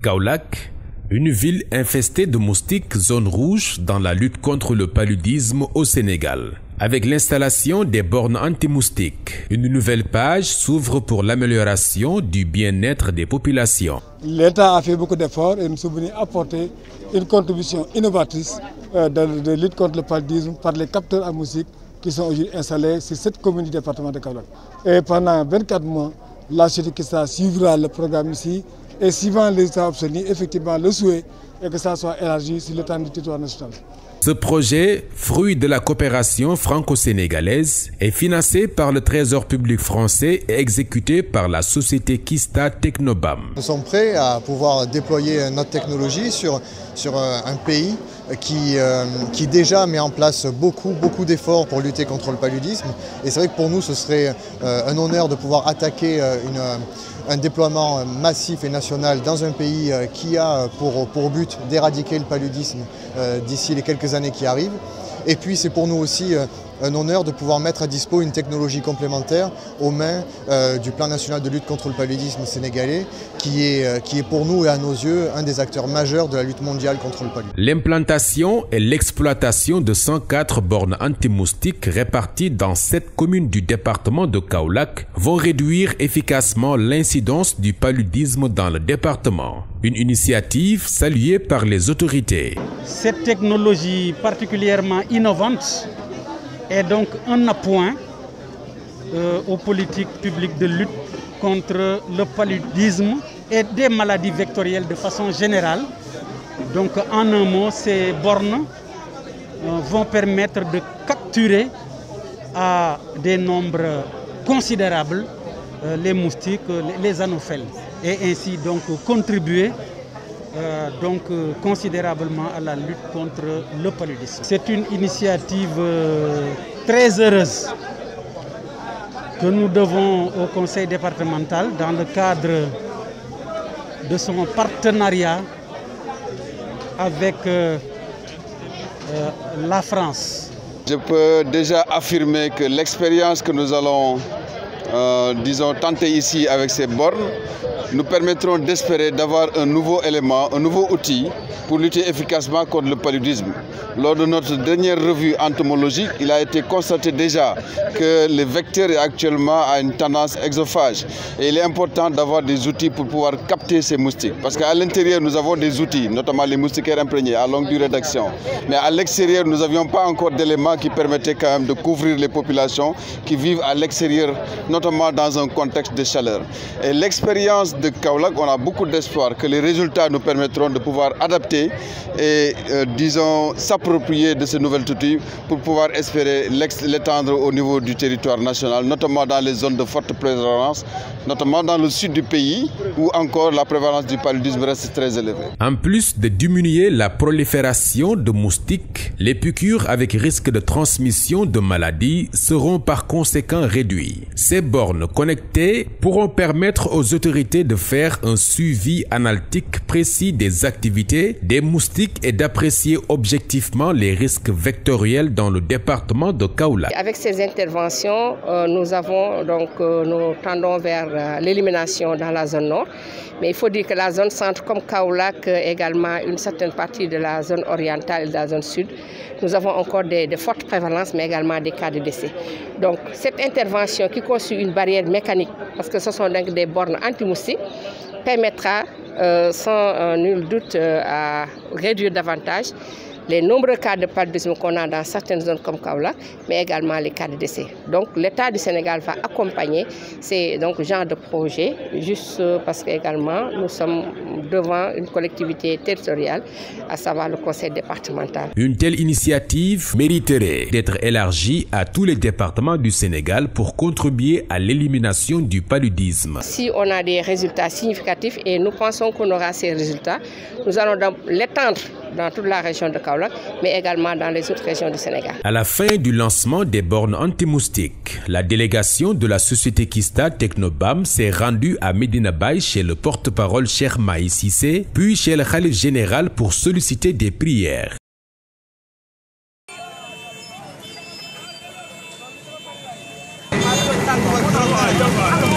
Kaolack, une ville infestée de moustiques zone rouge dans la lutte contre le paludisme au Sénégal. Avec l'installation des bornes anti-moustiques, une nouvelle page s'ouvre pour l'amélioration du bien-être des populations. L'État a fait beaucoup d'efforts et nous sommes venus apporter une contribution innovatrice de lutte contre le paludisme par les capteurs à moustiques qui sont aujourd'hui installés sur cette commune du département de Kaolack. Et pendant 24 mois, la société Kista suivra le programme ici et suivant les résultats obtenus, effectivement le souhait est que ça soit élargi sur l'étendue du territoire national. Ce projet, fruit de la coopération franco-sénégalaise, est financé par le Trésor public français et exécuté par la société Kista Technobam. Nous sommes prêts à pouvoir déployer notre technologie sur un pays qui déjà met en place beaucoup d'efforts pour lutter contre le paludisme. Et c'est vrai que pour nous, ce serait un honneur de pouvoir attaquer un déploiement massif et national dans un pays qui a pour but d'éradiquer le paludisme d'ici les quelques années qui arrivent. Et puis c'est pour nous aussi un honneur de pouvoir mettre à dispo une technologie complémentaire aux mains du plan national de lutte contre le paludisme sénégalais qui est pour nous et à nos yeux un des acteurs majeurs de la lutte mondiale contre le paludisme. L'implantation et l'exploitation de 104 bornes anti-moustiques réparties dans 7 communes du département de Kaolack vont réduire efficacement l'incidence du paludisme dans le département. Une initiative saluée par les autorités. Cette technologie particulièrement innovante est donc un appoint aux politiques publiques de lutte contre le paludisme et des maladies vectorielles de façon générale. Donc en un mot, ces bornes vont permettre de capturer à des nombres considérables les moustiques, les anophèles, et ainsi donc contribuer considérablement à la lutte contre le paludisme. C'est une initiative très heureuse que nous devons au conseil départemental dans le cadre de son partenariat avec la France. Je peux déjà affirmer que l'expérience que nous allons tenter ici avec ces bornes nous permettront d'espérer d'avoir un nouveau élément, un nouveau outil pour lutter efficacement contre le paludisme. Lors de notre dernière revue entomologique, il a été constaté déjà que le vecteur est actuellement à une tendance exophage. Et il est important d'avoir des outils pour pouvoir capter ces moustiques. Parce qu'à l'intérieur, nous avons des outils, notamment les moustiquaires imprégnés à longue durée d'action. Mais à l'extérieur, nous n'avions pas encore d'éléments qui permettaient quand même de couvrir les populations qui vivent à l'extérieur, notamment dans un contexte de chaleur. Et l'expérience de Kaolack, on a beaucoup d'espoir que les résultats nous permettront de pouvoir adapter et s'approprier de ce nouvel outil pour pouvoir espérer l'étendre au niveau du territoire national, notamment dans les zones de forte prévalence, notamment dans le sud du pays où encore la prévalence du paludisme reste très élevée. En plus de diminuer la prolifération de moustiques, les piqûres avec risque de transmission de maladies seront par conséquent réduites. Ces bornes connectées pourront permettre aux autorités de faire un suivi analytique précis des activités des moustiques et d'apprécier objectivement les risques vectoriels dans le département de Kaolack. Avec ces interventions, nous tendons vers l'élimination dans la zone nord. Mais il faut dire que la zone centre comme Kaolack, également une certaine partie de la zone orientale et de la zone sud, nous avons encore de fortes prévalences, mais également des cas de décès. Donc cette intervention qui constitue une barrière mécanique, parce que ce sont donc des bornes anti-moustiques, permettra sans nul doute à réduire davantage les nombreux cas de paludisme qu'on a dans certaines zones comme Kaolack, mais également les cas de décès. Donc l'État du Sénégal va accompagner ces genres de projets, juste parce qu'également nous sommes devant une collectivité territoriale, à savoir le conseil départemental. Une telle initiative mériterait d'être élargie à tous les départements du Sénégal pour contribuer à l'élimination du paludisme. Si on a des résultats significatifs et nous pensons qu'on aura ces résultats, nous allons l'étendre dans toute la région de Kaolack, mais également dans les autres régions du Sénégal. À la fin du lancement des bornes anti-moustiques, la délégation de la société Kista Technobam s'est rendue à Medina Baye chez le porte-parole Cheikh Mahi Cissé, puis chez le Khalif général pour solliciter des prières. Thank you.